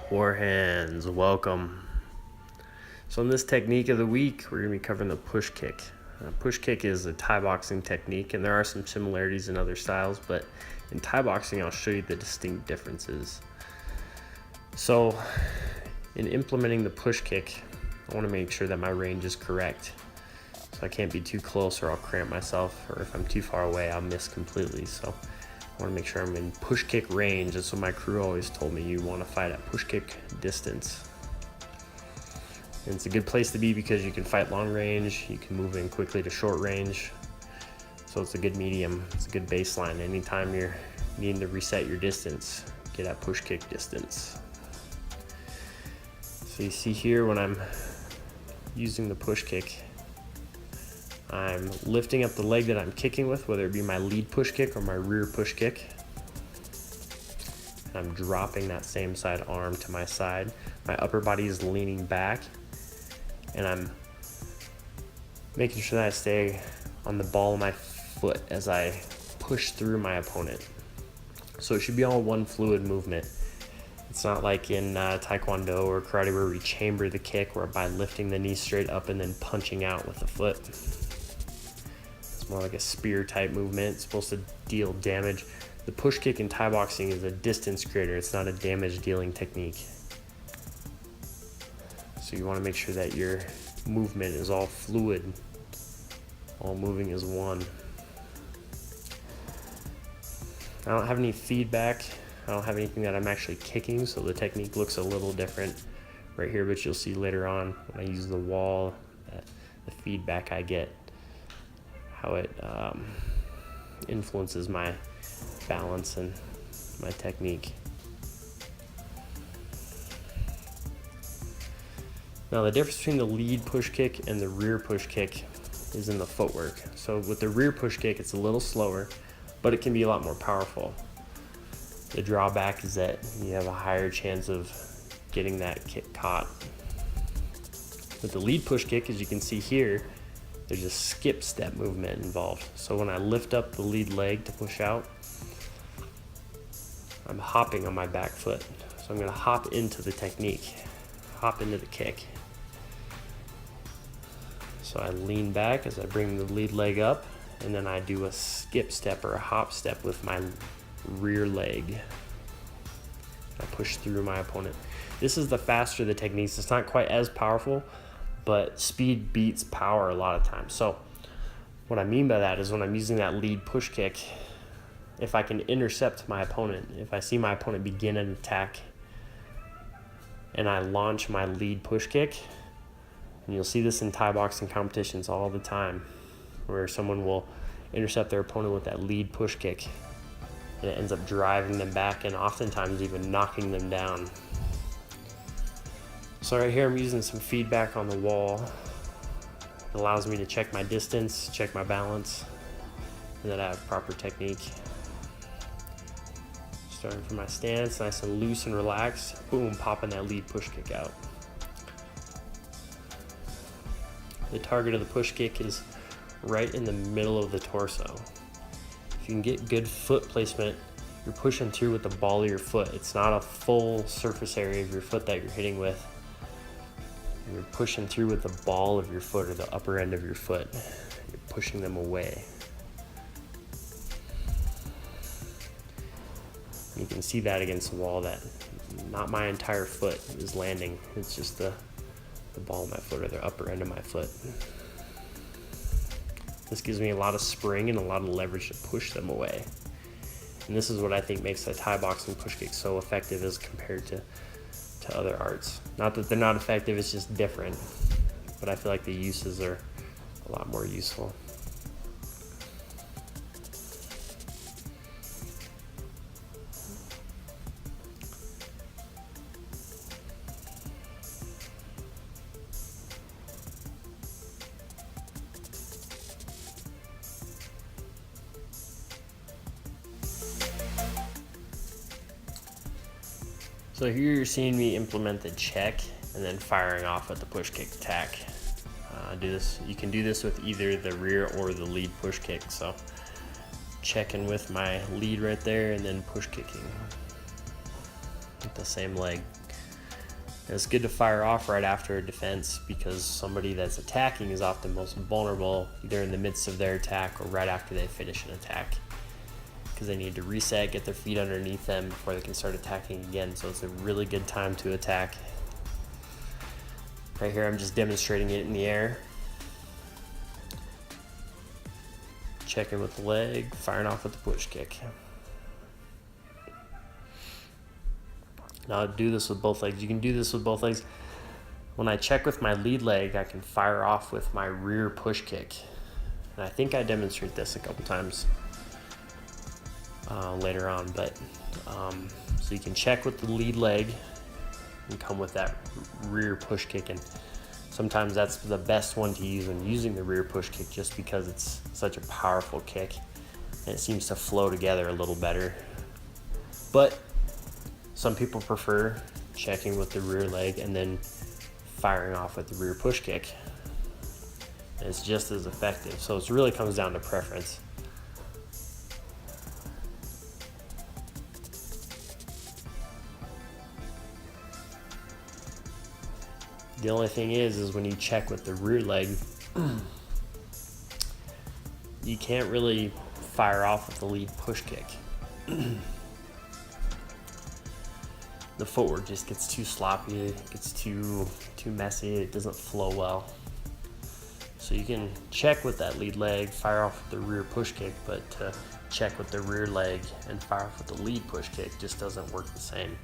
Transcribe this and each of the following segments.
War hands, welcome. So in this technique of the week, we're going to be covering the push kick. Push kick is a Thai boxing technique, and there are some similarities in other styles, but in Thai boxing, I'll show you the distinct differences. So in implementing the push kick, I want to make sure that my range is correct. So I can't be too close or I'll cramp myself, or if I'm too far away, I'll miss completely. So I want to make sure I'm in push kick range. That's what my crew always told me. You want to fight at push kick distance. And it's a good place to be because you can fight long range, you can move in quickly to short range. So it's a good medium, it's a good baseline. Anytime you're needing to reset your distance, get at push kick distance. So you see here when I'm using the push kick, I'm lifting up the leg that I'm kicking with, whether it be my lead push kick or my rear push kick. And I'm dropping that same side arm to my side. My upper body is leaning back, and I'm making sure that I stay on the ball of my foot as I push through my opponent. So it should be all one fluid movement. It's not like in Taekwondo or karate where we chamber the kick, where by lifting the knee straight up and then punching out with the foot. It's more like a spear type movement. It's supposed to deal damage. The push kick in Thai boxing is a distance creator. It's not a damage dealing technique. So you want to make sure that your movement is all fluid, all moving as one. I don't have any feedback. I don't have anything that I'm actually kicking, so the technique looks a little different right here, but you'll see later on when I use the wall, the feedback I get, how it influences my balance and my technique. Now the difference between the lead push kick and the rear push kick is in the footwork. So with the rear push kick, it's a little slower, but it can be a lot more powerful. The drawback is that you have a higher chance of getting that kick caught. With the lead push kick, as you can see here, there's a skip step movement involved. So when I lift up the lead leg to push out, I'm hopping on my back foot. So I'm going to hop into the technique, hop into the kick. So I lean back as I bring the lead leg up, and then I do a skip step or a hop step with my rear leg. I push through my opponent. This is the faster of the techniques. It's not quite as powerful, but speed beats power a lot of times. So what I mean by that is when I'm using that lead push kick, if I can intercept my opponent, if I see my opponent begin an attack and I launch my lead push kick, and you'll see this in Thai boxing competitions all the time, where someone will intercept their opponent with that lead push kick, and it ends up driving them back and oftentimes even knocking them down. So right here I'm using some feedback on the wall. It allows me to check my distance, check my balance, and that I have proper technique. Starting from my stance, nice and loose and relaxed, boom, popping that lead push kick out. The target of the push kick is right in the middle of the torso. If you can get good foot placement, you're pushing through with the ball of your foot. It's not a full surface area of your foot that you're hitting with. You're pushing through with the ball of your foot or the upper end of your foot. You're pushing them away. You can see that against the wall that not my entire foot is landing. It's just the ball of my foot or the upper end of my foot. This gives me a lot of spring and a lot of leverage to push them away. And this is what I think makes the Thai boxing push kick so effective as compared to other arts. Not that they're not effective, it's just different. But I feel like the uses are a lot more useful. So here you're seeing me implement the check and then firing off with the push kick attack. You can do this with either the rear or the lead push kick. So checking with my lead right there and then push kicking with the same leg. And it's good to fire off right after a defense because somebody that's attacking is often most vulnerable either in the midst of their attack or right after they finish an attack, because they need to reset, get their feet underneath them before they can start attacking again. So it's a really good time to attack. Right here I'm just demonstrating it in the air. Checking with the leg, firing off with the push kick. Now I do this with both legs. You can do this with both legs. When I check with my lead leg, I can fire off with my rear push kick. And I think I demonstrate this a couple times later on. But so you can check with the lead leg and come with that rear push kick. And sometimes that's the best one to use when using the rear push kick, just because it's such a powerful kick and it seems to flow together a little better. But some people prefer checking with the rear leg and then firing off with the rear push kick. And it's just as effective. So it really comes down to preference. The only thing is when you check with the rear leg, you can't really fire off with the lead push kick. The footwork just gets too sloppy, it gets too messy, it doesn't flow well. So you can check with that lead leg, fire off with the rear push kick, but to check with the rear leg and fire off with the lead push kick just doesn't work the same.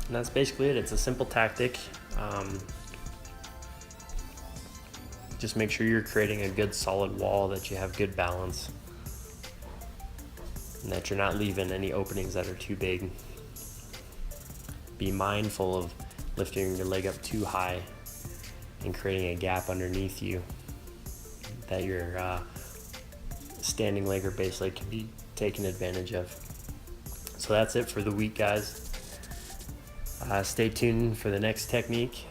And that's basically it. It's a simple tactic. Just make sure you're creating a good solid wall, that you have good balance, and that you're not leaving any openings that are too big. Be mindful of lifting your leg up too high and creating a gap underneath you that your standing leg or base leg can be taken advantage of. So that's it for the week, guys. Stay tuned for the next technique.